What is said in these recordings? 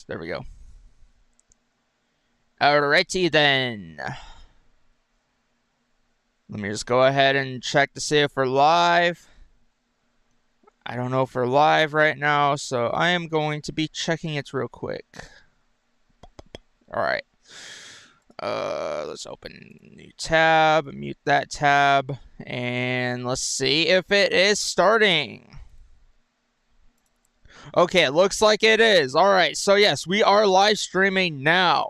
There we go. Alrighty then. Let me just go ahead and check to see if we're live. I don't know if we're live right now, so I am going to be checking it real quick. Alright. Let's open a new tab, mute that tab, and let's see if it is starting. Okay, it looks like it is. Alright, so yes, we are live streaming now.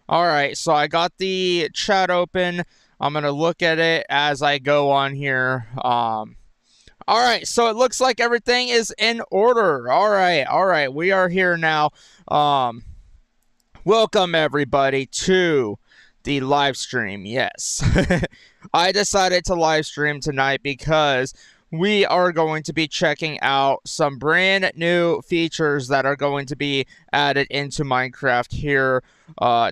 Alright, so I got the chat open. I'm going to look at it as I go on here. Alright, so it looks like everything is in order. Alright, we are here now. Welcome everybody to the live stream. Yes, I decided to live stream tonight because we are going to be checking out some brand new features that are going to be added into Minecraft here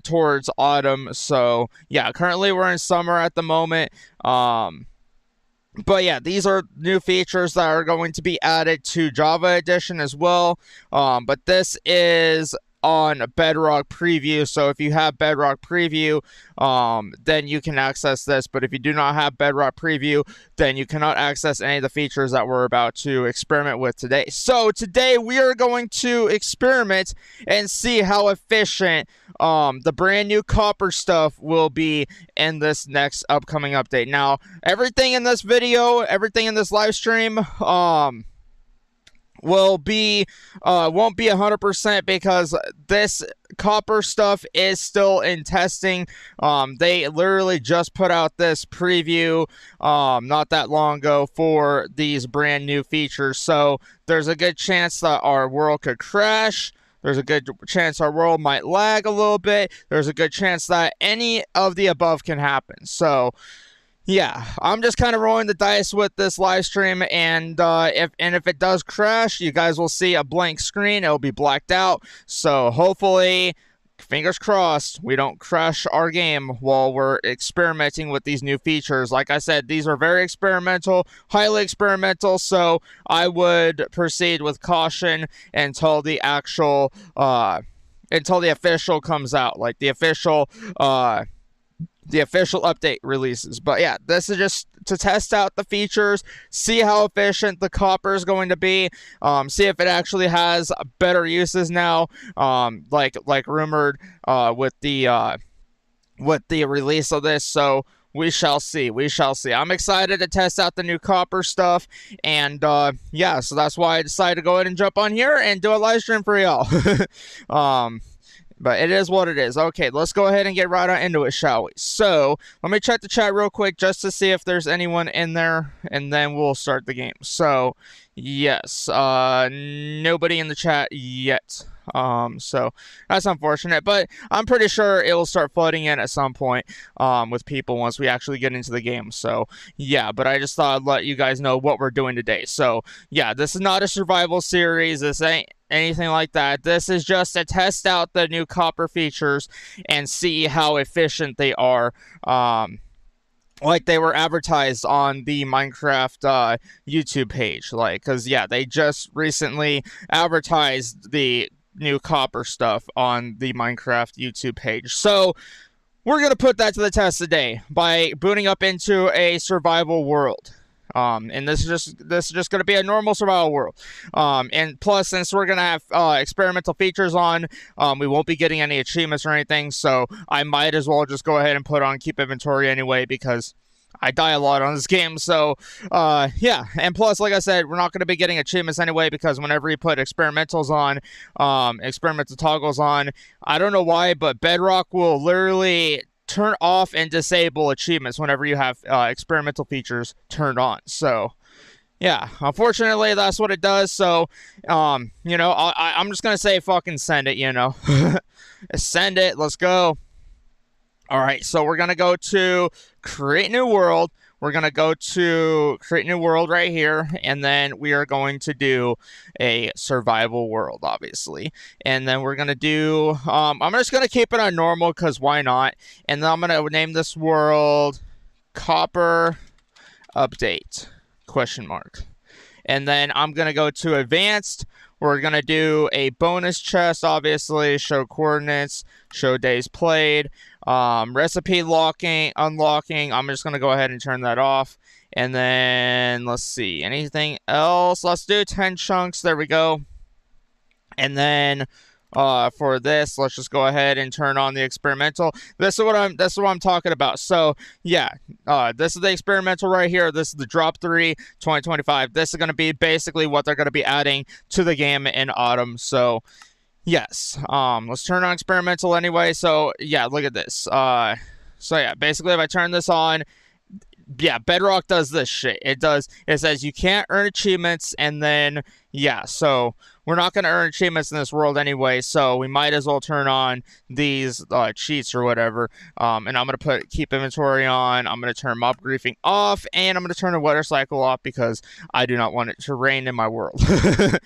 towards autumn. So yeah, currently we're in summer at the moment. But yeah, these are new features that are going to be added to Java Edition as well. But this is on Bedrock Preview, so if you have Bedrock Preview, then you can access this. But if you do not have Bedrock Preview, then you cannot access any of the features that we're about to experiment with today. So today we are going to experiment and see how efficient the brand new copper stuff will be in this next upcoming update. Now, everything in this video, everything in this live stream, won't be 100% because this copper stuff is still in testing. They literally just put out this preview not that long ago for these brand new features, so there's a good chance that our world could crash. There's a good chance our world might lag a little bit. There's a good chance that any of the above can happen. So yeah, I'm just kind of rolling the dice with this live stream, and if it does crash, you guys will see a blank screen. It'll be blacked out. So hopefully, fingers crossed, we don't crash our game while we're experimenting with these new features. Like I said, these are very experimental, highly experimental. So I would proceed with caution until the actual until the official comes out, like the official update releases. But yeah, this is just to test out the features, see how efficient the copper is going to be, see if it actually has better uses now, like rumored with the release of this. So we shall see. I'm excited to test out the new copper stuff, and yeah, so that's why I decided to go ahead and jump on here and do a live stream for y'all. But it is what it is. Okay, let's go ahead and get right on into it, shall we? So, let me check the chat real quick just to see if there's anyone in there, and then we'll start the game. So, yes, nobody in the chat yet. So that's unfortunate, but I'm pretty sure it will start flooding in at some point with people once we actually get into the game. So yeah, but I just thought I'd let you guys know what we're doing today. So yeah, this is not a survival series. This ain't anything like that. This is just to test out the new copper features and see how efficient they are. Like they were advertised on the Minecraft YouTube page, like, because yeah, they just recently advertised the new copper stuff on the Minecraft YouTube page. So we're gonna put that to the test today by booting up into a survival world. And this is just going to be a normal survival world. And plus, since we're going to have experimental features on, we won't be getting any achievements or anything, so I might as well just go ahead and put on keep inventory anyway, because I die a lot on this game. So yeah, and plus, like I said, we're not going to be getting achievements anyway, because whenever you put experimentals on, experimental toggles on, I don't know why, but Bedrock will literally turn off and disable achievements whenever you have experimental features turned on. So yeah, unfortunately that's what it does. So you know, I'm just gonna say fucking send it, you know. Send it, let's go. Alright, so we're gonna go to create new world. We're going to go to create new world right here, and then we are going to do a survival world, obviously. And then we're going to do, I'm just going to keep it on normal because why not? And then I'm going to name this world Copper Update, question mark. And then I'm going to go to advanced. we're going to do a bonus chest, obviously, show coordinates, show days played, recipe unlocking. I'm just going to go ahead and turn that off. And then, let's see, anything else? Let's do 10 chunks. There we go. And then for this, let's just go ahead and turn on the experimental. This is what I'm talking about. So yeah, this is the experimental right here. This is the drop 3 2025. This is going to be basically what they're going to be adding to the game in autumn. So yes, let's turn on experimental anyway. So yeah, look at this. So yeah, basically if I turn this on, yeah, Bedrock does this shit. It says you can't earn achievements, and then yeah, so we're not going to earn achievements in this world anyway, so we might as well turn on these cheats or whatever. And I'm going to keep inventory on. I'm going to turn mob griefing off, and I'm going to turn the weather cycle off because I do not want it to rain in my world. This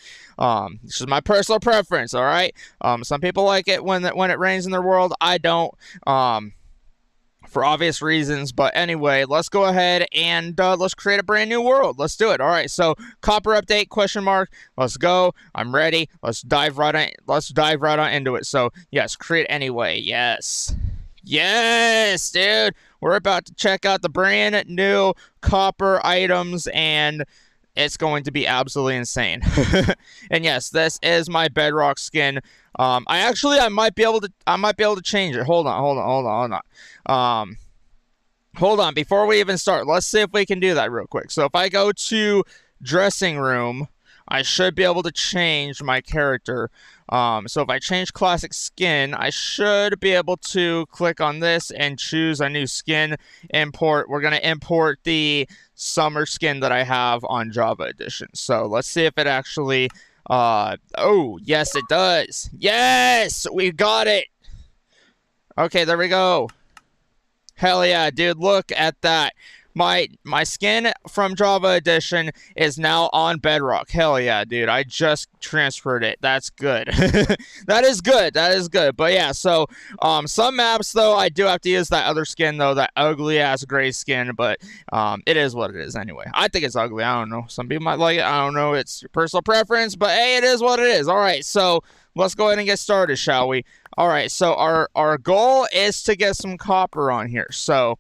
is my personal preference, all right? Some people like it when it rains in their world. I don't. For obvious reasons, but anyway, let's go ahead and let's create a brand new world. Let's do it. All right, so copper update question mark. Let's go. I'm ready. Let's dive right on into it. So yes, create anyway. Yes, dude. We're about to check out the brand new copper items, and it's going to be absolutely insane. And yes, this is my Bedrock skin. I might be able to change it. Hold on. Hold on, before we even start, let's see if we can do that real quick. So if I go to dressing room, I should be able to change my character. So if I change classic skin, I should be able to click on this and choose a new skin, import. We're going to import the summer skin that I have on Java Edition. So let's see if it actually, oh, yes, it does. Yes, we got it. Okay, there we go. Hell yeah, dude, look at that. My skin from Java Edition is now on Bedrock. Hell yeah, dude. I just transferred it. That's good. That is good. But yeah, so some maps though, I do have to use that other skin though, that ugly ass gray skin, but it is what it is anyway. I think it's ugly. I don't know. Some people might like it. I don't know. It's your personal preference, but hey, it is what it is. All right, so let's go ahead and get started, shall we? All right, so our goal is to get some copper on here. So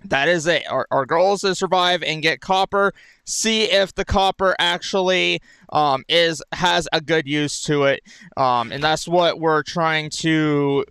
that is it. Our goal is to survive and get copper. See if the copper actually has a good use to it, and that's what we're trying to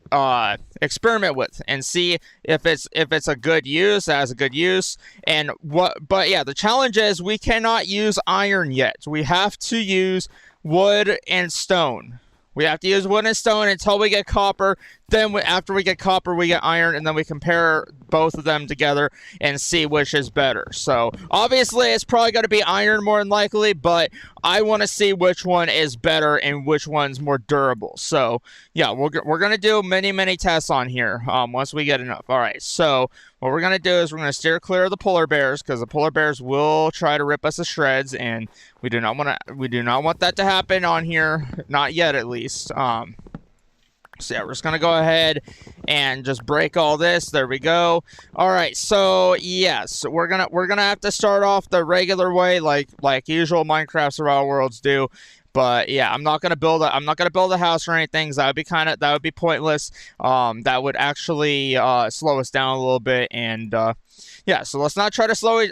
experiment with and see if it's a good use, has a good use, and what. But yeah, the challenge is we cannot use iron yet. We have to use wood and stone. We have to use wood and stone until we get copper. Then after we get copper, we get iron, and then we compare both of them together and see which is better. So obviously, it's probably going to be iron more than likely, but I want to see which one is better and which one's more durable. So yeah, we're going to do many tests on here once we get enough. All right, so what we're going to do is we're going to steer clear of the polar bears because the polar bears will try to rip us to shreds, and we do not want that to happen on here, not yet at least. So yeah, we're just gonna go ahead and just break all this. There we go. All right, so yes, we're gonna have to start off the regular way, like usual Minecraft Survival Worlds do. But yeah, I'm not gonna build a house or anything. So that would be pointless. That would actually slow us down a little bit, and yeah. So let's not try to slow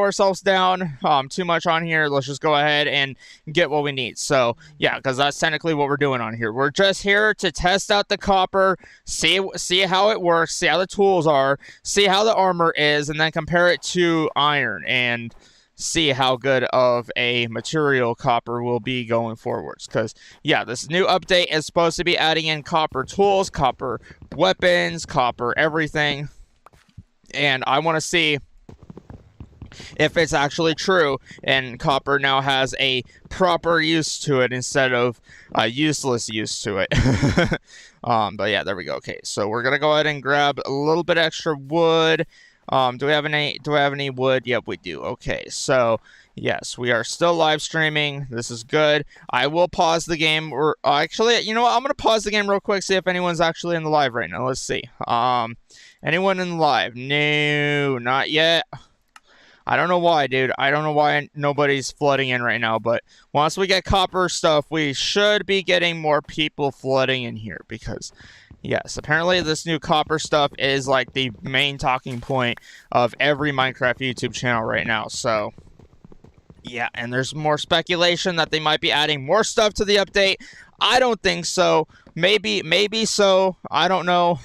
ourselves down too much on here. Let's just go ahead and get what we need. So yeah, because that's technically what we're doing on here. We're just here to test out the copper, see how it works, see how the tools are, see how the armor is, and then compare it to iron and see how good of a material copper will be going forwards. Because yeah, this new update is supposed to be adding in copper tools, copper weapons, copper everything, and I want to see if it's actually true and copper now has a proper use to it instead of a useless use to it. But yeah, there we go. Okay, so we're gonna go ahead and grab a little bit extra wood. Do we have any wood? Yep, we do. Okay, so yes, we are still live streaming. This is good. I will pause the game, or actually, you know what? I'm gonna pause the game real quick, see if anyone's actually in the live right now. Let's see. Anyone in the live? No, not yet. I don't know why, dude. I don't know why nobody's flooding in right now, but once we get copper stuff, we should be getting more people flooding in here because, yes, apparently this new copper stuff is like the main talking point of every Minecraft YouTube channel right now. So, yeah, and there's more speculation that they might be adding more stuff to the update. I don't think so. Maybe so. I don't know.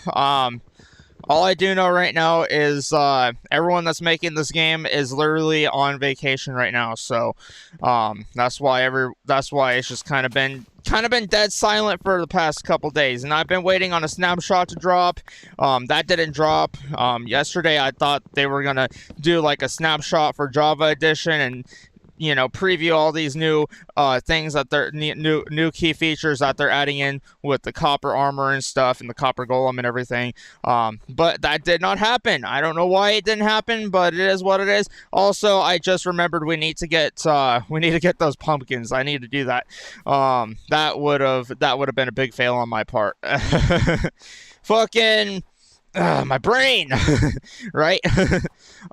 All I do know right now is everyone that's making this game is literally on vacation right now. So that's why it's just kind of been dead silent for the past couple days, and I've been waiting on a snapshot to drop. That didn't drop. Yesterday I thought they were gonna do like a snapshot for Java Edition and preview all these new things that they're new key features that they're adding in with the copper armor and stuff and the copper golem and everything. But that did not happen. I don't know why it didn't happen, but it is what it is. Also, I just remembered we need to get those pumpkins. I need to do that. That would have been a big fail on my part. Fucking my brain. Right.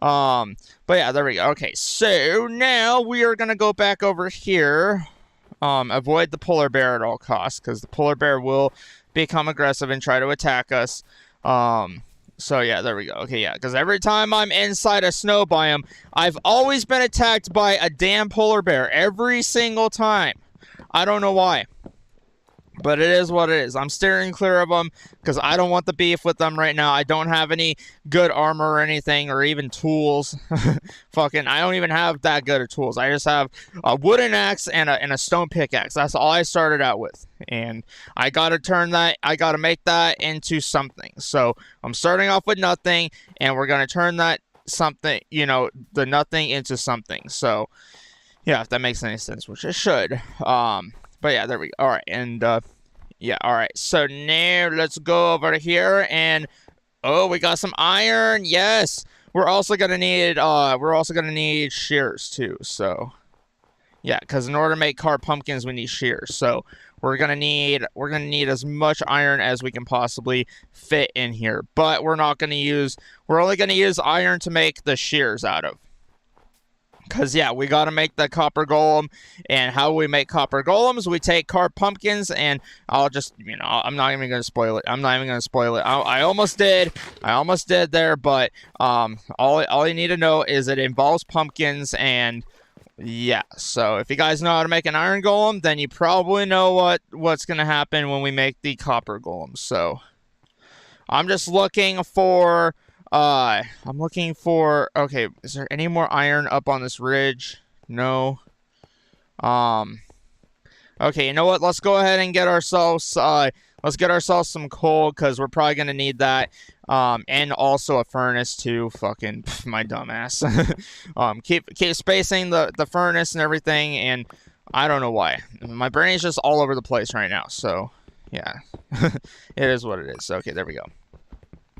But yeah, there we go. Okay, so now we are gonna go back over here. Avoid the polar bear at all costs because the polar bear will become aggressive and try to attack us. So yeah, there we go. Okay, yeah, because every time I'm inside a snow biome, I've always been attacked by a damn polar bear every single time. I don't know why. But it is what it is. I'm steering clear of them because I don't want the beef with them right now. I don't have any good armor or anything or even tools. I don't even have that good of tools. I just have a wooden axe and a stone pickaxe. That's all I started out with. And I got to make that into something. So I'm starting off with nothing and we're going to turn that something, the nothing into something. So yeah, if that makes any sense, which it should. But yeah, there we go. All right, and yeah, all right. So now let's go over here, and oh, we got some iron. Yes, we're also gonna need shears too. So yeah, because in order to make carved pumpkins, we need shears. So we're gonna need as much iron as we can possibly fit in here. But we're only gonna use iron to make the shears out of. Because, yeah, we got to make the copper golem. And how we make copper golems, we take carved pumpkins, and I'll just, I'm not even going to spoil it. I almost did. There, but all you need to know is it involves pumpkins, and, yeah. So, if you guys know how to make an iron golem, then you probably know what's going to happen when we make the copper golem. So, I'm just looking for... okay, is there any more iron up on this ridge? No. Okay, you know what? Let's go ahead and get ourselves some coal, because we're probably gonna need that. And also a furnace too. Fucking my dumbass. Keep spacing the furnace and everything, and I don't know why. My brain is just all over the place right now, so yeah. It is what it is. Okay, there we go.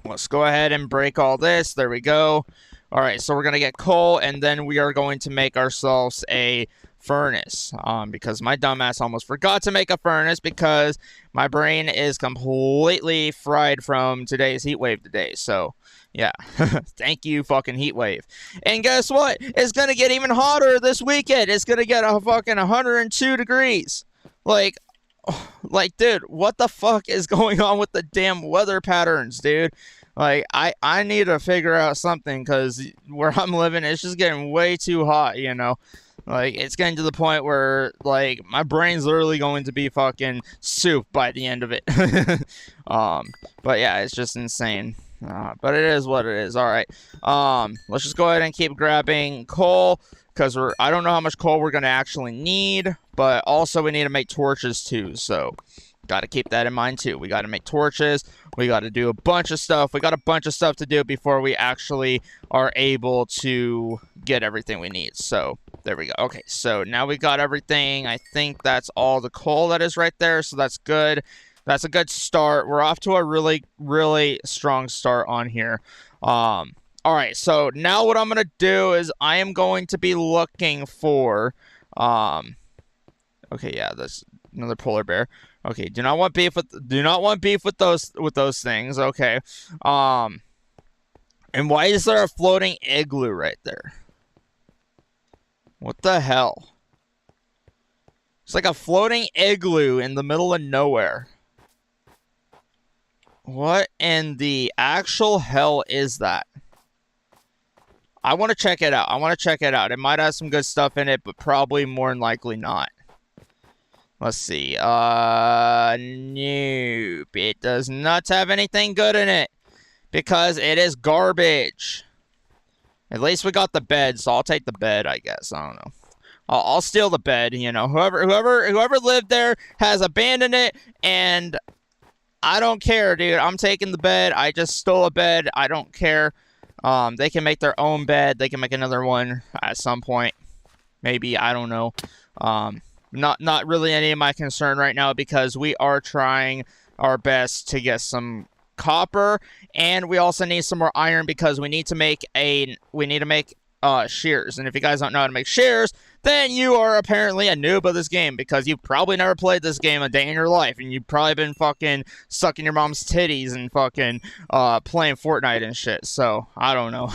Let's go ahead and break all this. There we go. All right, so we're going to get coal, and then we are going to make ourselves a furnace. Because my dumbass almost forgot to make a furnace because my brain is completely fried from today's heat wave today. So, yeah. Thank you, fucking heat wave. And guess what? It's going to get even hotter this weekend. It's going to get a fucking 102 degrees. Like, dude, what the fuck is going on with the damn weather patterns, dude? Like, I need to figure out something, because where I'm living, it's just getting way too hot, Like, it's getting to the point where, like, my brain's literally going to be fucking soup by the end of it. But yeah, it's just insane. But it is what it is. All right. Let's just go ahead and keep grabbing coal, because I don't know how much coal we're going to actually need, but also we need to make torches too, so got to keep that in mind too. We got to make torches, we got to do a bunch of stuff. We got a bunch of stuff to do before we actually are able to get everything we need. So there we go. Okay, so now we got everything. I think that's all the coal that is right there, so that's good. That's a good start. We're off to a really, really strong start on here. All right, so now what I'm going to do is I am going to be looking for, okay, yeah, that's another polar bear. Okay, do not want beef with those things. Okay. And why is there a floating igloo right there? What the hell? It's like a floating igloo in the middle of nowhere. What in the actual hell is that? I want to check it out. I want to check it out. It might have some good stuff in it, but probably more than likely not. Let's see. Nope. It does not have anything good in it. Because it is garbage. At least we got the bed, so I'll take the bed, I guess. I don't know. I'll steal the bed, you know. Whoever lived there has abandoned it, and I don't care, dude. I'm taking the bed. I just stole a bed. I don't care. They can make their own bed. They can make another one at some point. Maybe, I don't know. Not really any of my concern right now because we are trying our best to get some copper, and we also need some more iron because we need to make shears. And if you guys don't know how to make shears, then you are apparently a noob of this game because you've probably never played this game a day in your life, and you've probably been fucking sucking your mom's titties and fucking playing Fortnite and shit. So I don't know.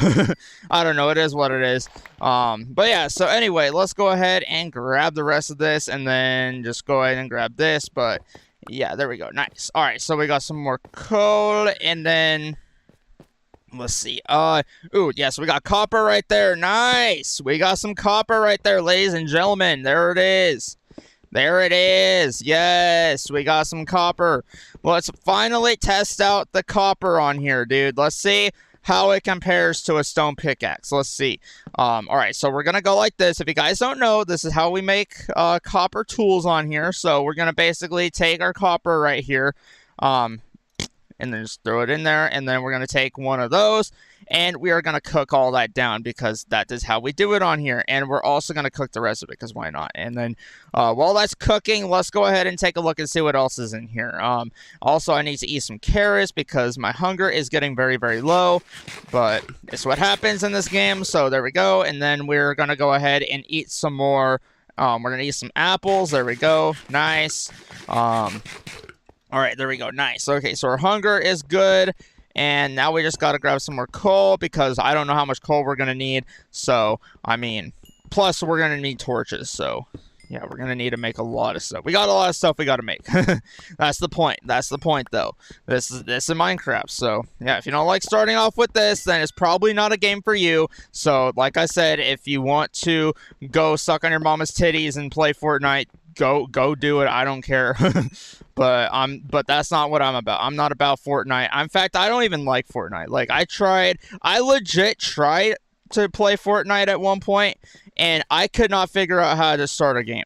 I don't know. It is what it is. But yeah. So anyway, let's go ahead and grab the rest of this, and then just go ahead and grab this. But yeah, there we go. Nice. All right. So we got some more coal, and then let's see. Ooh, yeah, so we got copper right there. Nice. We got some copper right there, ladies and gentlemen. There it is. There it is. Yes, we got some copper. Let's finally test out the copper on here, dude. Let's see how it compares to a stone pickaxe. Let's see. All right, so we're going to go like this. If you guys don't know, this is how we make copper tools on here. So we're going to basically take our copper right here, and then just throw it in there, and then we're going to take one of those, and we are going to cook all that down because that is how we do it on here, and we're also going to cook the rest of it because why not? And then while that's cooking, let's go ahead and take a look and see what else is in here. Also, I need to eat some carrots because my hunger is getting very, very low, but it's what happens in this game, so there we go, and then we're going to go ahead and eat some more. We're going to eat some apples. There we go. Nice. All right, there we go. Nice. Okay, so our hunger is good, and now we just got to grab some more coal because I don't know how much coal we're going to need. So, I mean, plus we're going to need torches. So, yeah, we're going to need to make a lot of stuff. We got a lot of stuff we got to make. That's the point. That's the point, though. This is Minecraft. So, yeah, if you don't like starting off with this, then it's probably not a game for you. So, like I said, if you want to go suck on your mama's titties and play Fortnite, go do it. I don't care. But that's not what I'm about. I'm not about Fortnite. In fact, I don't even like Fortnite. Like I legit tried to play Fortnite at one point, and I could not figure out how to start a game.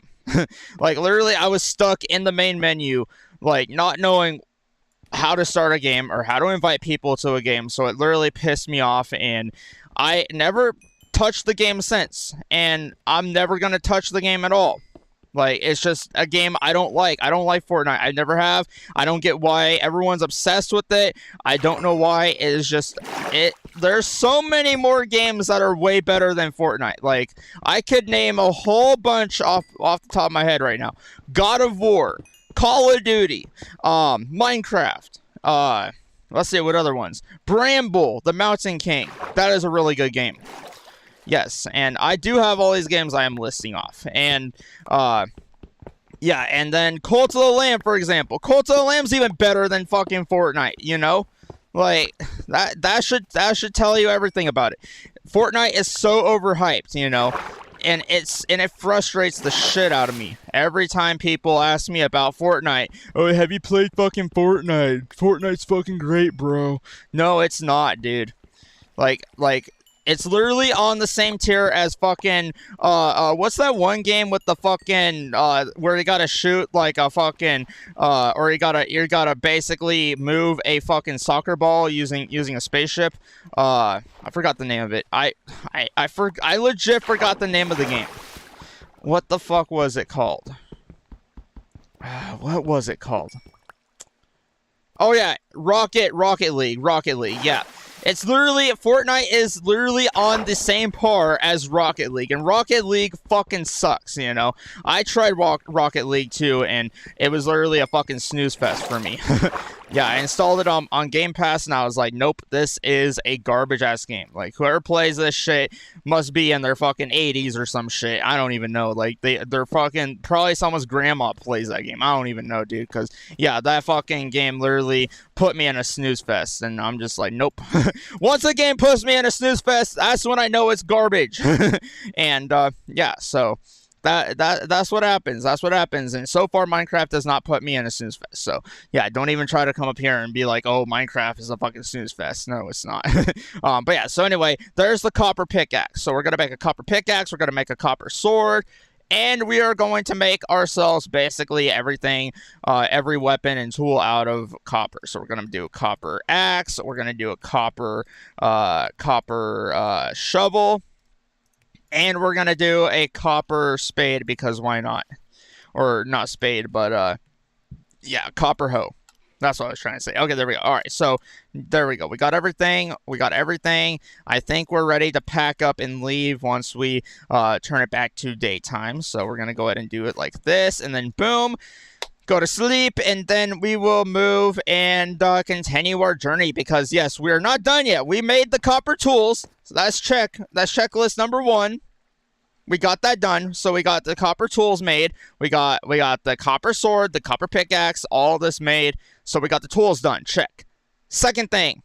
Like literally I was stuck in the main menu, like not knowing how to start a game or how to invite people to a game. So it literally pissed me off, and I never touched the game since, and I'm never going to touch the game at all. Like, it's just a game I don't like. I don't like Fortnite. I never have. I don't get why everyone's obsessed with it. I don't know why. It is just, there's so many more games that are way better than Fortnite. Like, I could name a whole bunch off the top of my head right now. God of War, Call of Duty, Minecraft, let's see, what other ones? Bramble, The Mountain King. That is a really good game. Yes, and I do have all these games I am listing off. And, yeah, and then Cult of the Lamb, for example. Cult of the Lamb's even better than fucking Fortnite, you know? Like, that should tell you everything about it. Fortnite is so overhyped, you know? And it frustrates the shit out of me. Every time people ask me about Fortnite, oh, have you played fucking Fortnite? Fortnite's fucking great, bro. No, it's not, dude. Like, it's literally on the same tier as fucking, what's that one game with the fucking, where you gotta shoot like a fucking, or you gotta basically move a fucking soccer ball using a spaceship. I forgot the name of it. I legit forgot the name of the game. What the fuck was it called? What was it called? Oh yeah, Rocket League, yeah. It's literally, Fortnite is literally on the same par as Rocket League, and Rocket League fucking sucks, you know? I tried Rocket League too, and it was literally a fucking snooze fest for me. Yeah, I installed it on Game Pass, and I was like, nope, this is a garbage ass game. Like, whoever plays this shit must be in their fucking 80s or some shit. I don't even know. Like, they're fucking probably someone's grandma plays that game. I don't even know, dude. Because yeah, that fucking game literally put me in a snooze fest, and I'm just like, nope. Once a game puts me in a snooze fest, that's when I know it's garbage. And yeah, so. That's what happens. That's what happens. And so far, Minecraft does not put me in a snooze fest. So yeah, don't even try to come up here and be like, "Oh, Minecraft is a fucking snooze fest." No, it's not. But yeah. So anyway, there's the copper pickaxe. So we're gonna make a copper pickaxe. We're gonna make a copper sword. And we are going to make ourselves basically everything, every weapon and tool out of copper. So we're going to do a copper axe. We're going to do a copper shovel. And we're going to do a copper spade because why not? Or not spade, but yeah, copper hoe. That's what I was trying to say. Okay, there we go. All right, so there we go. We got everything. We got everything. I think we're ready to pack up and leave once we turn it back to daytime. So we're going to go ahead and do it like this. And then boom, go to sleep. And then we will move and continue our journey. Because yes, we are not done yet. We made the copper tools. So that's check. That's checklist number 1. We got that done. So we got the copper tools made. We got the copper sword, the copper pickaxe, all this made. So we got the tools done. Check. Second thing,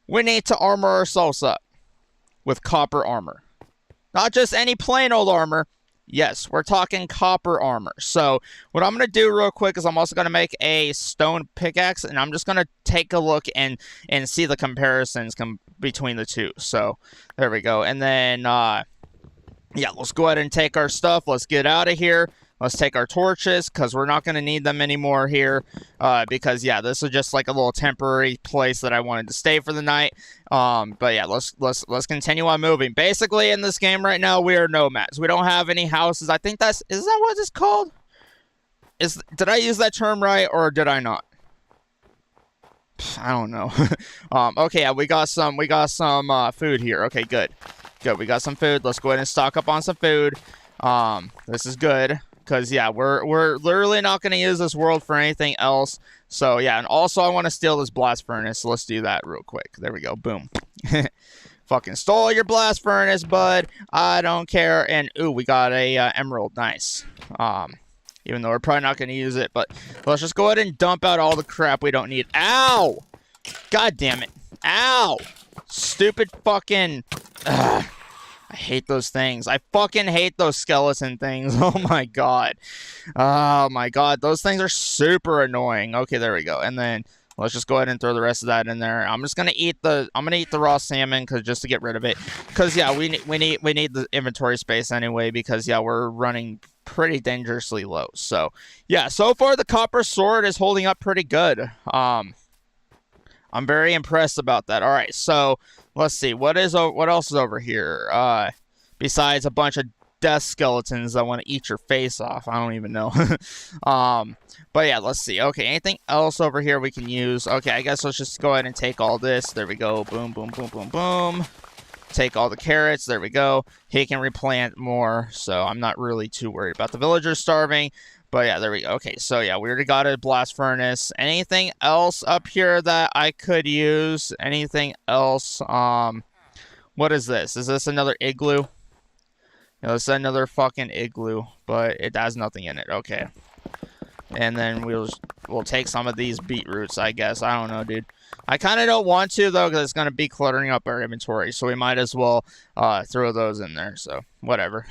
we need to armor ourselves up with copper armor. Not just any plain old armor. Yes, we're talking copper armor. So what I'm going to do real quick is I'm also going to make a stone pickaxe, and I'm just going to take a look and see the comparisons between the two. So there we go. And then yeah, let's go ahead and take our stuff. Let's get out of here. Let's take our torches because we're not going to need them anymore here. Because yeah, this is just like a little temporary place that I wanted to stay for the night. But yeah, let's continue on moving. Basically, in this game right now, we are nomads. We don't have any houses. I think is that what it's called? Did I use that term right or did I not? I don't know. Okay, yeah, we got some food here. Okay, good. Good, we got some food. Let's go ahead and stock up on some food. This is good. Because, yeah, we're literally not going to use this world for anything else. So, yeah, and also I want to steal this blast furnace. So let's do that real quick. There we go. Boom. Fucking stole your blast furnace, bud. I don't care. And, ooh, we got a emerald. Nice. Even though we're probably not going to use it. But let's just go ahead and dump out all the crap we don't need. Ow! God damn it. Ow! Stupid fucking... Ugh. I hate those things. I fucking hate those skeleton things. Oh my god. Oh my god. Those things are super annoying. Okay, there we go. And then let's just go ahead and throw the rest of that in there. I'm just gonna eat the raw salmon just to get rid of it. Cause yeah, we need the inventory space anyway. Because yeah, we're running pretty dangerously low. So yeah, so far the copper sword is holding up pretty good. I'm very impressed about that. All right, so let's see what else is over here. Besides a bunch of death skeletons that want to eat your face off. I don't even know. But yeah, let's see. Okay, anything else over here we can use? Okay, I guess let's just go ahead and take all this. There we go. Boom, boom, boom, boom, boom. Take all the carrots. There we go. He can replant more, so I'm not really too worried about the villagers starving. But yeah, there we go. Okay, so yeah, we already got a blast furnace. Anything else up here that I could use? Anything else? What is this? Is this another igloo? No, this is another fucking igloo, but it has nothing in it. Okay. And then we'll take some of these beetroots, I guess. I don't know, dude. I kind of don't want to, though, because it's going to be cluttering up our inventory. So we might as well throw those in there. So, whatever.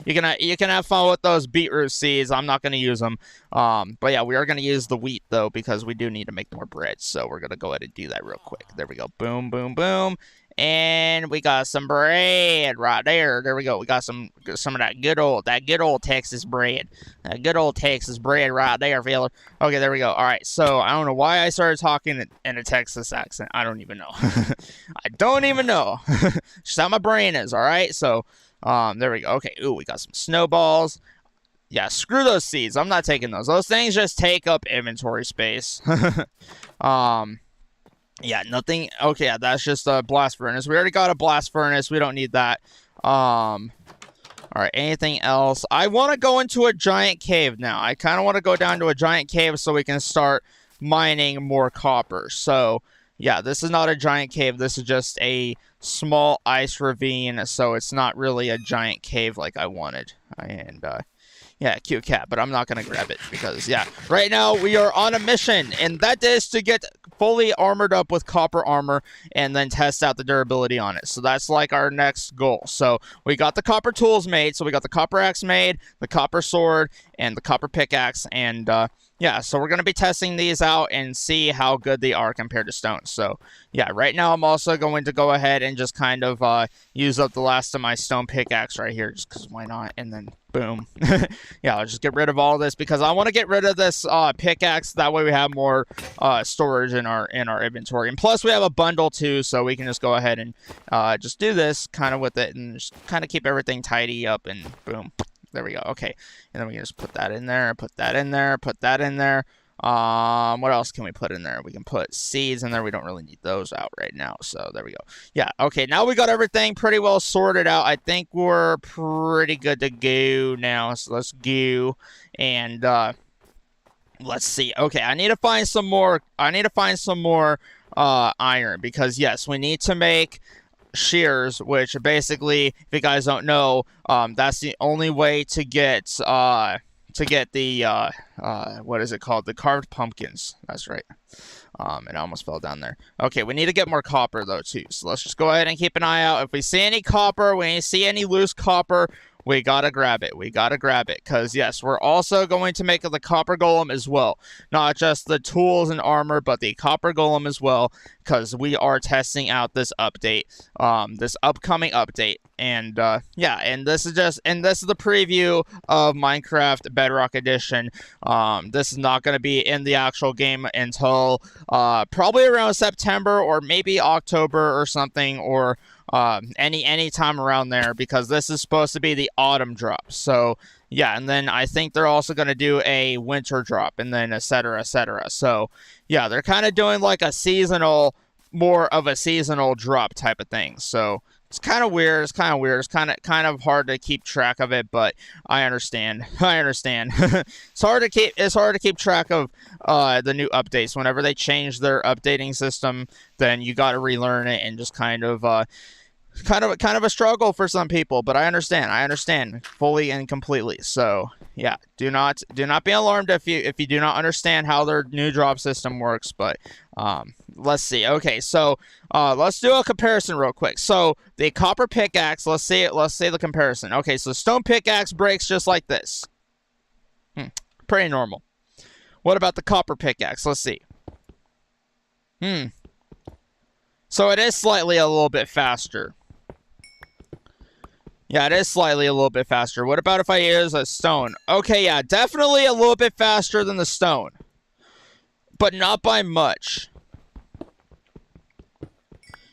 You can have fun with those beetroot seeds. I'm not going to use them. But, yeah, we are going to use the wheat, though, because we do need to make more bread. So we're going to go ahead and do that real quick. There we go. Boom, boom, boom. And we got some bread right there. There we go. We got some of that good old Texas bread. That good old Texas bread right there, fella. Okay, there we go. All right, so I don't know why I started talking in a Texas accent. I don't even know. I don't even know. Just how my brain is, all right? So, there we go. Okay, ooh, we got some snowballs. Yeah, screw those seeds. I'm not taking those. Those things just take up inventory space. Yeah, nothing. Okay, yeah, that's just a blast furnace. We already got a blast furnace. We don't need that. All right, anything else? I want to go into a giant cave now. I kind of want to go down to a giant cave so we can start mining more copper. So yeah, this is not a giant cave. This is just a small ice ravine, so it's not really a giant cave like I wanted. And yeah, cute cat, but I'm not going to grab it because, yeah, right now we are on a mission, and that is to get fully armored up with copper armor and then test out the durability on it. So that's like our next goal. So we got the copper tools made, so we got the copper axe made, the copper sword, and the copper pickaxe, and yeah, so we're going to be testing these out and see how good they are compared to stone. So yeah, right now I'm also going to go ahead and just kind of use up the last of my stone pickaxe right here, just because why not, and then boom. Yeah, I'll just get rid of all this because I want to get rid of this pickaxe. That way we have more storage in our inventory. And plus we have a bundle too, so we can just go ahead and just do this kind of with it and just kind of keep everything tidy up and boom. There we go. Okay. And then we can just put that in there, put that in there, put that in there. What else can we put in there? We can put seeds in there. We don't really need those out right now. So there we go. Yeah. Okay. Now we got everything pretty well sorted out. I think we're pretty good to go now. So let's go and, let's see. Okay. I need to find some more. Iron because yes, we need to make shears, which basically, if you guys don't know, that's the only way to get the what is it called? The carved pumpkins. That's right. It almost fell down there. Okay, we need to get more copper though too. So let's just go ahead and keep an eye out. If we see any copper, we see any loose copper, we gotta grab it. We gotta grab it. Because, yes, we're also going to make the copper golem as well. Not just the tools and armor, but the copper golem as well. Because we are testing out this update. This upcoming update. And, yeah, and this is the preview of Minecraft Bedrock Edition. This is not going to be in the actual game until, probably around September or maybe October or something, or any time around there, because this is supposed to be the autumn drop. So yeah, and then I think they're also going to do a winter drop, and then etc. etc. So yeah, they're kind of doing like more of a seasonal drop type of thing. So it's kind of weird. It's kind of hard to keep track of it, but I understand. It's hard to keep track of the new updates. Whenever they change their updating system, then you got to relearn it, and just kind of a struggle for some people, but I understand fully and completely. So yeah, do not be alarmed if you do not understand how their new drop system works. But let's see. Okay, so let's do a comparison real quick. So the copper pickaxe, let's see the comparison. Okay, so stone pickaxe breaks just like this. Pretty normal. What about the copper pickaxe? Let's see. So it is slightly a little bit faster. Yeah, it is slightly a little bit faster. What about if I use a stone? Okay, yeah, definitely a little bit faster than the stone. But not by much.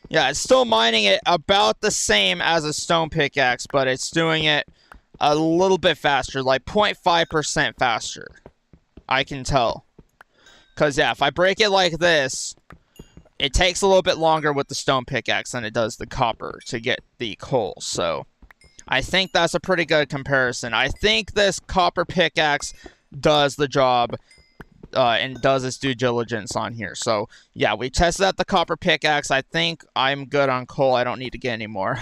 Yeah, it's still mining it about the same as a stone pickaxe, but it's doing it a little bit faster, like 0.5% faster. I can tell. Because, yeah, if I break it like this, it takes a little bit longer with the stone pickaxe than it does the copper to get the coal. So I think that's a pretty good comparison. I think this copper pickaxe does the job and does its due diligence on here. So yeah, we tested out the copper pickaxe. I think I'm good on coal. I don't need to get any more.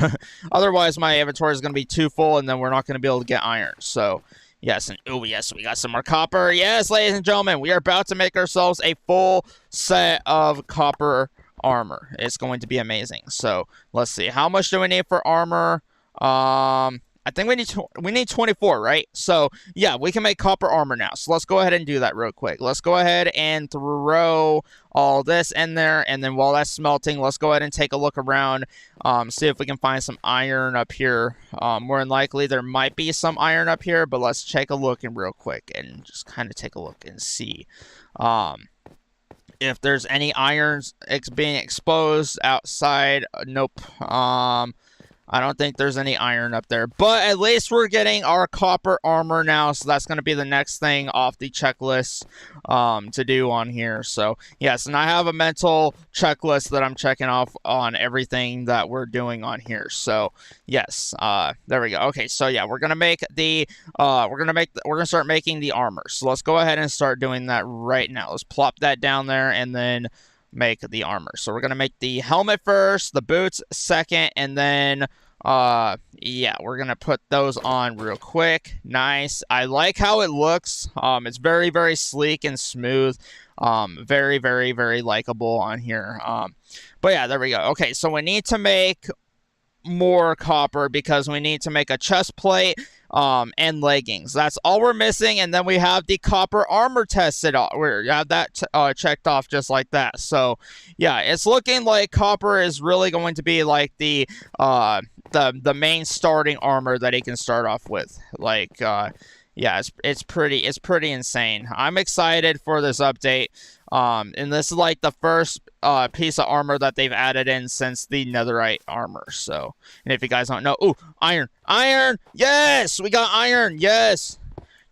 Otherwise, my inventory is going to be too full, and then we're not going to be able to get iron. So yes, and oh yes, we got some more copper. Yes, ladies and gentlemen, we are about to make ourselves a full set of copper armor. It's going to be amazing. So let's see, how much do we need for armor? I think we need 24, right? So yeah, we can make copper armor now. So let's go ahead and do that real quick. Let's go ahead and throw all this in there, and then while that's smelting, let's go ahead and take a look around, see if we can find some iron up here. More than likely there might be some iron up here, but let's take a look in real quick and just kind of take a look and see if there's any irons being exposed outside. Nope. I don't think there's any iron up there, but at least we're getting our copper armor now, so that's going to be the next thing off the checklist to do on here. So yes, and I have a mental checklist that I'm checking off on everything that we're doing on here. So yes, there we go. Okay, so yeah, we're gonna make the we're gonna start making the armor. So let's go ahead and start doing that right now. Let's plop that down there and then make the armor. So we're gonna make the helmet first, the boots second, and then yeah, we're gonna put those on real quick. Nice. I like how it looks. It's very, very sleek and smooth. Very, very, very likable on here. But yeah, there we go. Okay, so we need to make more copper because we need to make a chest plate and leggings. That's all we're missing, and then we have the copper armor tested off. We have that checked off just like that. So yeah, it's looking like copper is really going to be like the main starting armor that he can start off with. Like yeah, it's pretty insane. I'm excited for this update. And this is like the first piece of armor that they've added in since the netherite armor. So, and if you guys don't know, ooh, iron, yes, we got iron, yes.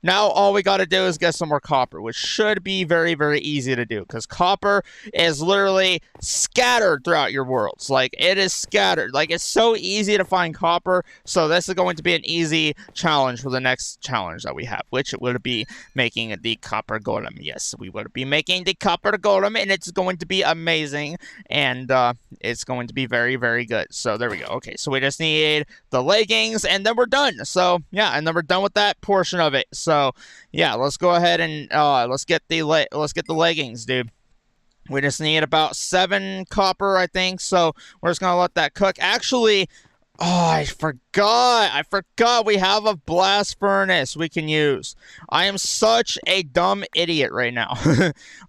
Now all we got to do is get some more copper, which should be very, very easy to do because copper is literally scattered throughout your worlds. Like, it is scattered. Like, it's so easy to find copper. So this is going to be an easy challenge for the next challenge that we have, which would be making the copper golem. Yes, we would be making the copper golem, and it's going to be amazing, and it's going to be very, very good. So there we go. Okay, so we just need the leggings, and then we're done. So yeah, and then we're done with that portion of it. So yeah, let's go ahead and let's get the leggings, dude. We just need about 7 copper, I think. So we're just gonna let that cook. Actually, oh, I forgot we have a blast furnace we can use. I am such a dumb idiot right now.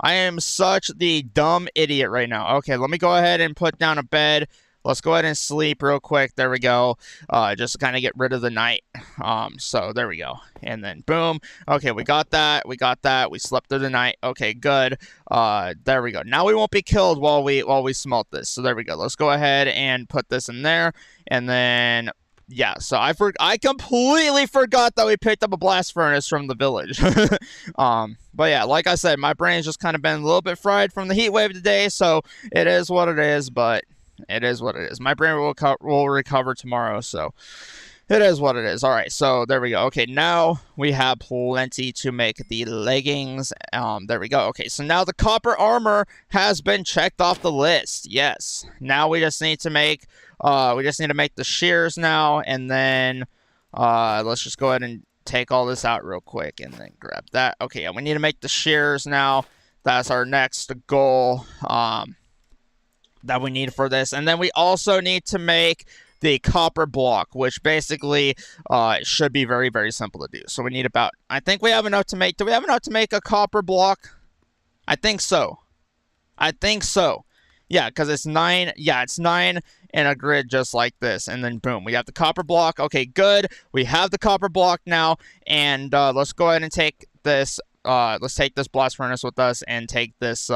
I am such the dumb idiot right now. Okay, let me go ahead and put down a bed. Let's go ahead and sleep real quick. There we go. Just to kind of get rid of the night. So there we go. And then boom. Okay, we got that. We slept through the night. Okay, good. There we go. Now we won't be killed while we smelt this. So there we go. Let's go ahead and put this in there. And then yeah, so I completely forgot that we picked up a blast furnace from the village. But yeah, like I said, my brain's just kind of been a little bit fried from the heat wave today. So it is what it is, but it is what it is. My brain will recover tomorrow, so it is what it is. All right, so there we go. Okay, now we have plenty to make the leggings. There we go. Okay, so now the copper armor has been checked off the list. Yes. Now we just need to make the shears now, and then let's just go ahead and take all this out real quick and then grab that. Okay, yeah, we need to make the shears now. That's our next goal. That we need for this, and then we also need to make the copper block, which basically should be very, very simple to do. So we need about, I think we have enough to make. Do we have enough to make a copper block? I think so. Yeah, because it's 9. Yeah, it's 9 in a grid just like this, and then boom, we have the copper block. Okay, good. We have the copper block now, and let's go ahead and take this. Let's take this blast furnace with us, and take this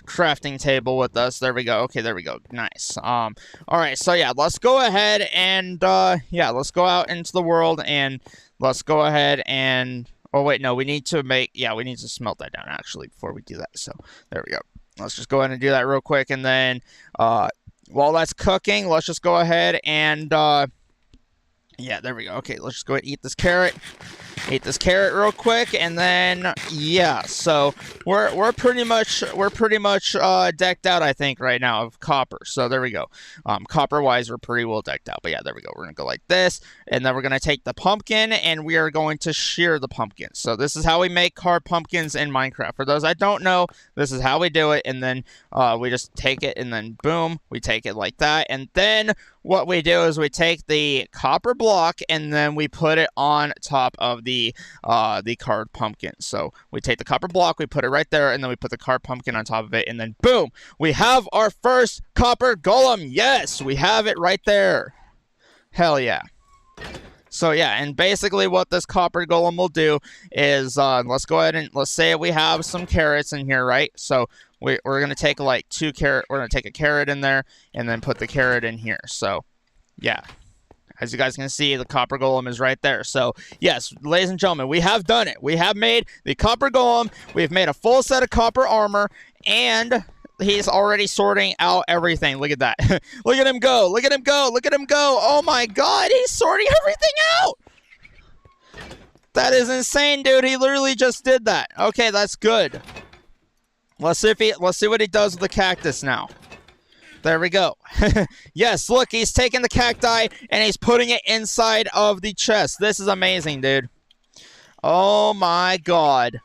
crafting table with us. There we go. Okay, there we go. Nice. All right, so yeah, let's go ahead and yeah, let's go out into the world, and let's go ahead and, oh wait, no, we need to smelt that down actually before we do that. So there we go. Let's just go ahead and do that real quick, and then while that's cooking, let's just go ahead and yeah, there we go. Okay, let's just go ahead and eat this carrot. Eat this carrot real quick, and then yeah, so we're pretty much decked out, I think, right now of copper. So there we go. Copper wise, we're pretty well decked out. But yeah, there we go. We're gonna go like this, and then we're gonna take the pumpkin, and we are going to shear the pumpkin. So this is how we make carved pumpkins in Minecraft. For those I don't know, this is how we do it, and then we just take it, and then boom, we take it like that, and then what we do is we take the copper block, and then we put it on top of the carved pumpkin. So we take the copper block, we put it right there, and then we put the carved pumpkin on top of it, and then boom, we have our first copper golem. Yes, we have it right there. Hell yeah. So yeah, and basically what this copper golem will do is, let's go ahead and let's say we have some carrots in here, right? So we're gonna take like 2 carrot. We're gonna take a carrot in there, and then put the carrot in here. So yeah, as you guys can see, the copper golem is right there. So yes, ladies and gentlemen, we have done it. We have made the copper golem. We've made a full set of copper armor, and he's already sorting out everything. Look at that. Look at him go. Look at him go. Look at him go. Oh my god, he's sorting everything out. That is insane, dude. He literally just did that. Okay, that's good. Let's see what he does with the cactus now. There we go. Yes, look, he's taking the cacti and he's putting it inside of the chest. This is amazing, dude. Oh my god.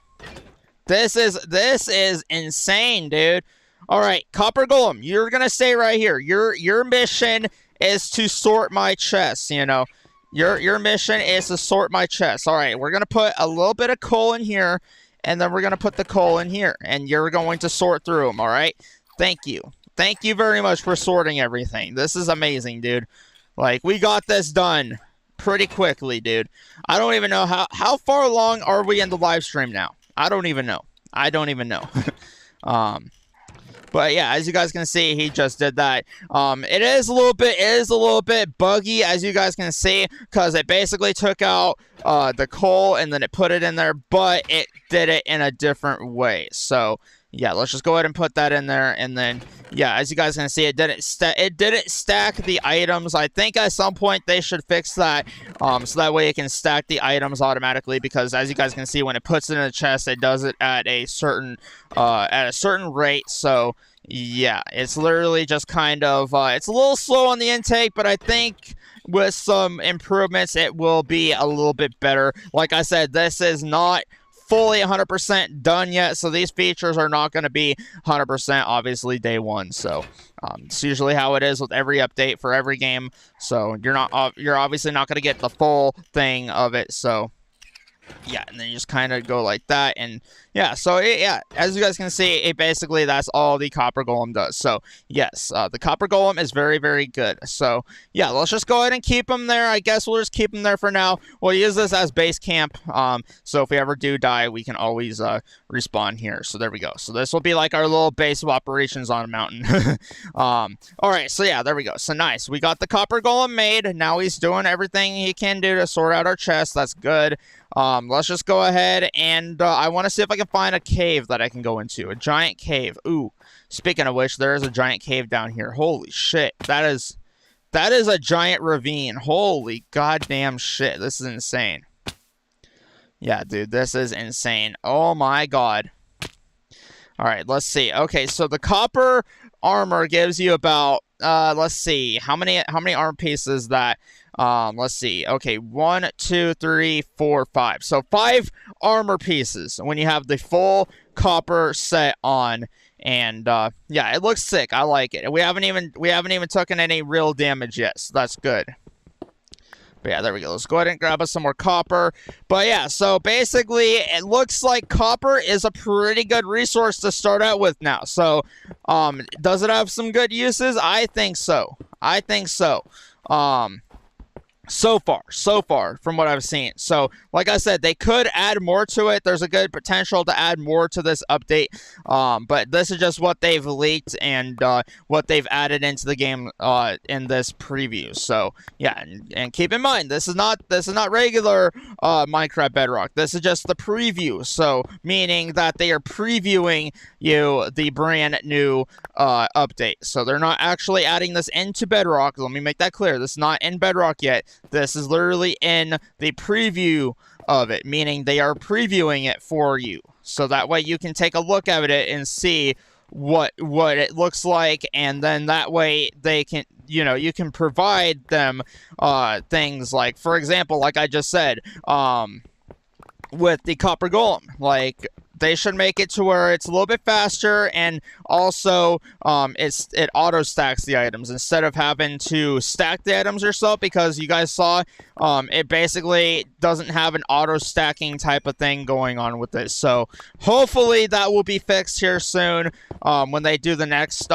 This is insane, dude. All right, Copper Golem, you're gonna stay right here. Your mission is to sort my chest. You know, your mission is to sort my chest. All right, we're gonna put a little bit of coal in here, and then we're gonna put the coal in here, and you're going to sort through them. All right. Thank you. Thank you very much for sorting everything. This is amazing, dude. Like, we got this done pretty quickly, dude. I don't even know how far along are we in the live stream now. I don't even know. But yeah, as you guys can see, he just did that. It is a little bit buggy, as you guys can see, because it basically took out the coal and then it put it in there, but it did it in a different way. So yeah, let's just go ahead and put that in there, and then yeah, as you guys can see, it didn't stack the items. I think at some point they should fix that, so that way it can stack the items automatically. Because as you guys can see, when it puts it in the chest, it does it at a certain rate. So yeah, it's literally just kind of it's a little slow on the intake, but I think with some improvements, it will be a little bit better. Like I said, this is not fully 100% done yet, so these features are not going to be 100% obviously day one. So it's usually how it is with every update for every game. So you're obviously not going to get the full thing of it. So yeah, and then you just kind of go like that, and yeah, so yeah, as you guys can see, it basically, that's all the Copper Golem does. So yes, the Copper Golem is very, very good. So yeah, let's just go ahead and keep him there. I guess we'll just keep him there for now. We'll use this as base camp, so if we ever do die, we can always respawn here. So there we go. So this will be like our little base of operations on a mountain. All right, so yeah, there we go. So nice, we got the Copper Golem made. Now he's doing everything he can do to sort out our chest. That's good. Let's just go ahead and I want to see if I can find a cave that I can go into. A giant cave. Ooh, speaking of which, there is a giant cave down here. Holy shit. That is a giant ravine. Holy goddamn shit. This is insane. Yeah, dude, this is insane. Oh my god. All right, let's see. Okay, so the copper armor gives you about let's see. How many armor pieces is that? Let's see. Okay, 1, 2, 3, 4, 5. So 5 armor pieces when you have the full copper set on, and yeah, it looks sick. I like it. We haven't even taken any real damage yet, so that's good. But yeah, there we go. Let's go ahead and grab us some more copper. But yeah, so basically, it looks like copper is a pretty good resource to start out with now. So, does it have some good uses? I think so. So far, from what I've seen. So, like I said, they could add more to it. There's a good potential to add more to this update. But this is just what they've leaked and what they've added into the game in this preview. So, yeah, and keep in mind, this is not regular Minecraft Bedrock. This is just the preview. So, meaning that they are previewing you the brand new update. So, they're not actually adding this into Bedrock. Let me make that clear. This is not in Bedrock yet. This is literally in the preview of it, meaning they are previewing it for you. So that way you can take a look at it and see what it looks like, and then that way they can, you can provide them things like, for example, like I just said, with the Copper Golem, like, they should make it to where it's a little bit faster, and also it auto stacks the items instead of having to stack the items yourself, because you guys saw it basically doesn't have an auto stacking type of thing going on with this. So hopefully that will be fixed here soon when they do the next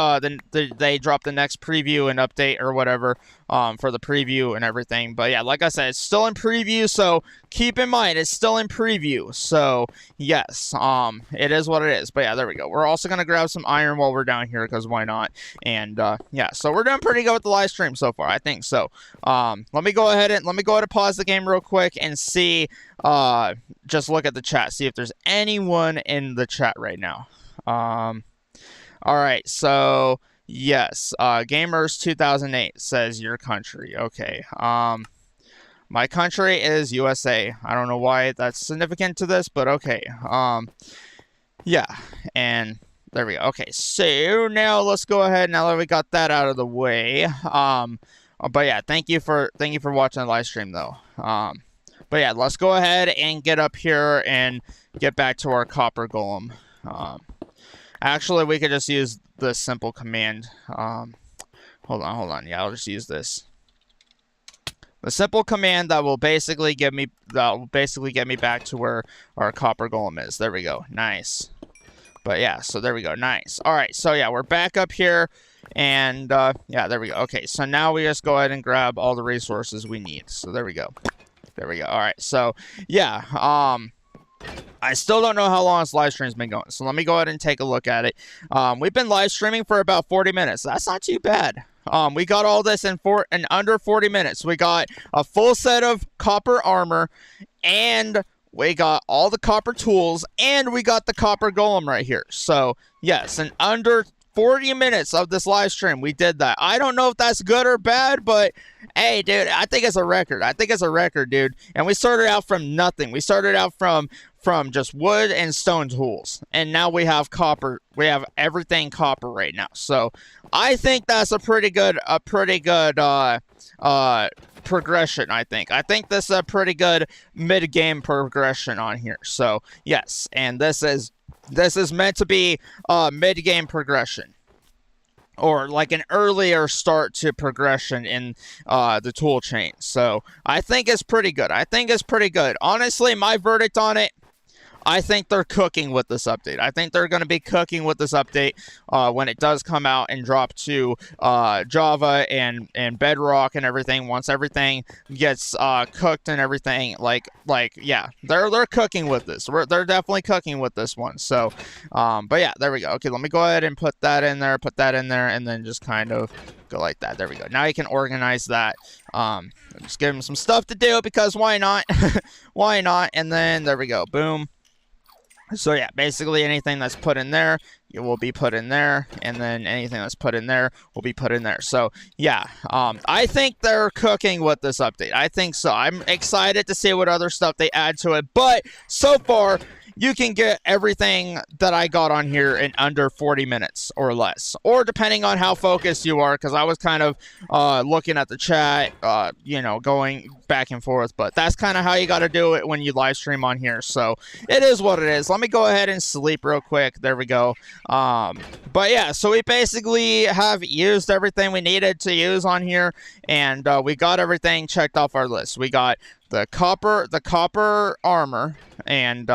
they drop the next preview and update or whatever for the preview and everything. But yeah, like I said, it's still in preview, so keep in mind, it's still in preview. So, yes, it is what it is. But yeah, there we go. We're also going to grab some iron while we're down here, because why not? And, yeah, so we're doing pretty good with the live stream so far, I think so. Let me go ahead and pause the game real quick and see, just look at the chat, see if there's anyone in the chat right now. All right, so yes, Gamers 2008 says your country. Okay. My country is USA. I don't know why that's significant to this, but okay. Yeah, and there we go. Okay, so now let's go ahead. Now that we got that out of the way, but yeah, thank you for watching the live stream though. But yeah, let's go ahead and get up here and get back to our copper golem. Actually, we could just use the simple command. Hold on. Yeah, I'll just use this. The simple command that will basically get me back to where our copper golem is. There we go. Nice. But yeah, so there we go. Nice. All right. So yeah, we're back up here, and yeah, there we go. Okay. So now we just go ahead and grab all the resources we need. So there we go. There we go. All right. So yeah. I still don't know how long this live stream's been going, so let me go ahead and take a look at it. We've been live streaming for about 40 minutes. That's not too bad. We got all this in under 40 minutes. We got a full set of copper armor, and we got all the copper tools, and we got the copper golem right here. So, yes, in under 40 minutes of this live stream, we did that. I don't know if that's good or bad, but hey, dude, I think it's a record. I think it's a record, dude. And we started out from nothing. We started out from just wood and stone tools, and now we have copper. We have everything copper right now. So I think that's a pretty good progression. I think this is a pretty good mid-game progression on here. So yes, and this is meant to be mid-game progression, or like an earlier start to progression in the tool chain. So I think it's pretty good. Honestly, my verdict on it, I think they're cooking with this update. I think they're going to be cooking with this update when it does come out and drop to Java and Bedrock and everything. Once everything gets cooked and everything, like yeah, they're cooking with this. They're definitely cooking with this one. So, but yeah, there we go. Okay, let me go ahead and put that in there, and then just kind of go like that. There we go. Now you can organize that. Just give them some stuff to do, because why not? Why not? And then there we go. Boom. So yeah, basically anything that's put in there, it will be put in there, and then anything that's put in there will be put in there. So yeah, I think they're cooking with this update. I think so. I'm excited to see what other stuff they add to it, but so far, you can get everything that I got on here in under 40 minutes or less, or depending on how focused you are, because I was kind of looking at the chat, you know, going back and forth, but that's kind of how you got to do it when you live stream on here. So it is what it is. Let me go ahead and sleep real quick. There we go. But yeah, so we basically have used everything we needed to use on here, and we got everything checked off our list. We got the copper armor, and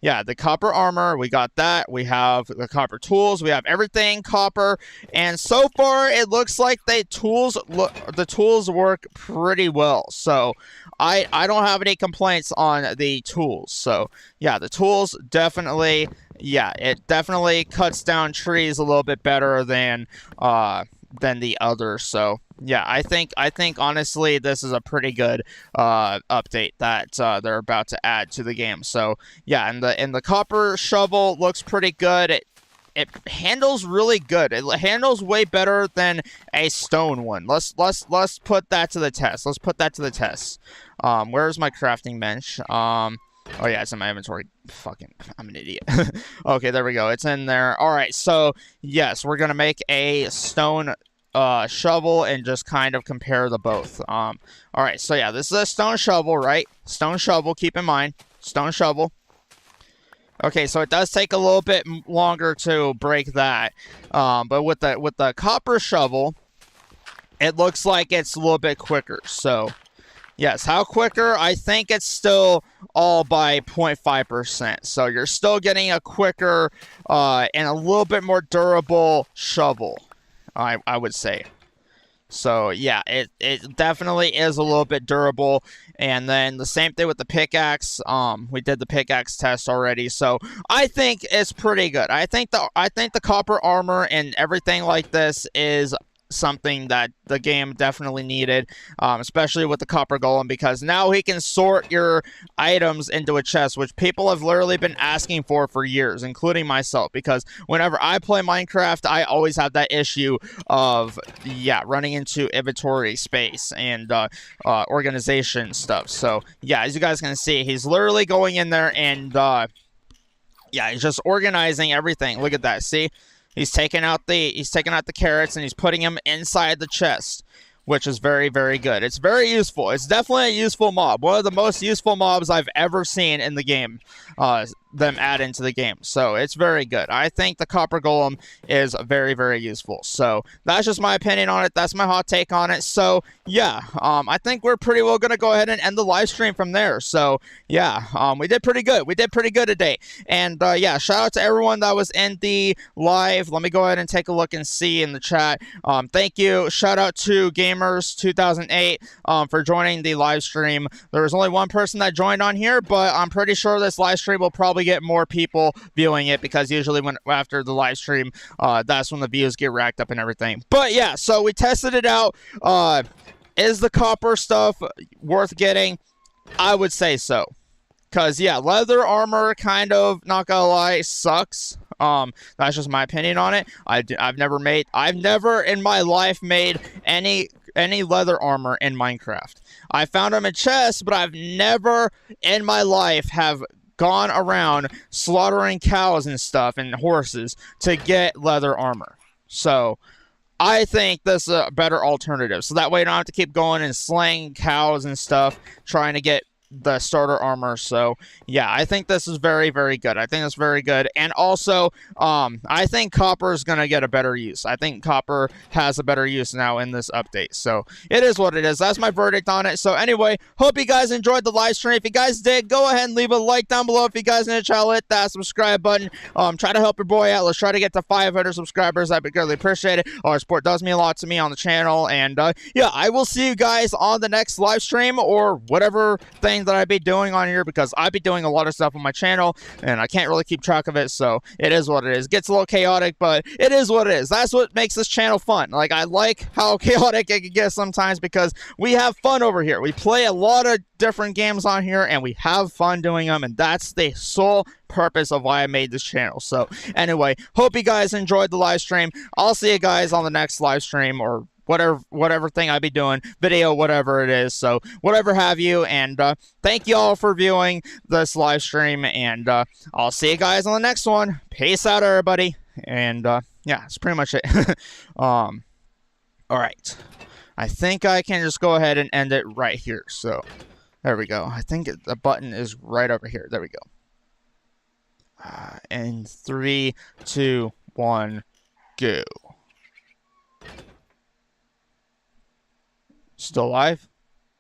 yeah, the copper armor, we got that. We have the copper tools, we have everything copper, and so far it looks like the tools work pretty well. So I don't have any complaints on the tools. So yeah, the tools definitely, yeah, it definitely cuts down trees a little bit better than the others. So yeah, I think honestly this is a pretty good update that they're about to add to the game. So yeah, and the copper shovel looks pretty good. It handles really good. It handles way better than a stone one. Let's put that to the test. Let's put that to the test. Where's my crafting bench? Oh yeah, it's in my inventory. Fucking, I'm an idiot. Okay, there we go. It's in there. All right, so yes, we're gonna make a stone shovel and just kind of compare the both. All right, so yeah, this is a stone shovel, right? Stone shovel. Keep in mind, stone shovel. Okay, so it does take a little bit longer to break that, but with the copper shovel, it looks like it's a little bit quicker. So yes, how quicker? I think it's still all by 0.5%. So you're still getting a quicker and a little bit more durable shovel, I would say. So yeah, it definitely is a little bit durable. And then the same thing with the pickaxe. We did the pickaxe test already, so I think it's pretty good. I think the copper armor and everything like this is something that the game definitely needed, especially with the copper golem, because now he can sort your items into a chest, which people have literally been asking for years, including myself. Because whenever I play Minecraft, I always have that issue of yeah running into inventory space and organization stuff. So yeah, as you guys can see, he's literally going in there and yeah, he's just organizing everything. Look at that. See, he's taking out the carrots and he's putting them inside the chest, which is very, very good. It's very useful. It's definitely a useful mob. One of the most useful mobs I've ever seen in the game. Them add into the game. So it's very good. I think the copper golem is very, very useful. So that's just my opinion on it. That's my hot take on it. So yeah, I think we're pretty well gonna go ahead and end the live stream from there. So yeah, we did pretty good. We did pretty good today. And yeah, shout out to everyone that was in the live. Let me go ahead and take a look and see in the chat. Thank you. Shout out to Gamers 2008 for joining the live stream. There was only one person that joined on here, but I'm pretty sure this live stream will probably get more people viewing it, because usually when after the live stream, that's when the views get racked up and everything. But yeah, so we tested it out. Is the copper stuff worth getting? I would say so. Because yeah, leather armor kind of, not gonna lie, sucks. That's just my opinion on it. I've never in my life made any leather armor in Minecraft. I found them in chests, but I've never in my life have gone around slaughtering cows and stuff and horses to get leather armor. So I think this is a better alternative. So that way you don't have to keep going and slaying cows and stuff trying to get the starter armor. So yeah, I think this is very, very good. I think it's very good. And also, I think copper is gonna get a better use. I think copper has a better use now in this update. So it is what it is. That's my verdict on it. So anyway, hope you guys enjoyed the live stream. If you guys did, go ahead and leave a like down below. If you guys need to try to hit that subscribe button, try to help your boy out. Let's try to get to 500 subscribers. I'd be greatly appreciated. Our support does mean a lot to me on the channel. And yeah, I will see you guys on the next live stream or whatever thing that I'd be doing on here, because I'd be doing a lot of stuff on my channel and I can't really keep track of it. So it is what it is. It gets a little chaotic, but it is what it is. That's what makes this channel fun. Like, I like how chaotic it can get sometimes, because we have fun over here. We play a lot of different games on here and we have fun doing them, and that's the sole purpose of why I made this channel. So anyway, hope you guys enjoyed the live stream. I'll see you guys on the next live stream or whatever thing I be doing, video, whatever it is. So whatever have you. And thank you all for viewing this live stream. And I'll see you guys on the next one. Peace out, everybody. And yeah, that's pretty much it. All right. I think I can just go ahead and end it right here. So there we go. I think the button is right over here. There we go. And 3, 2, 1, go. Still live?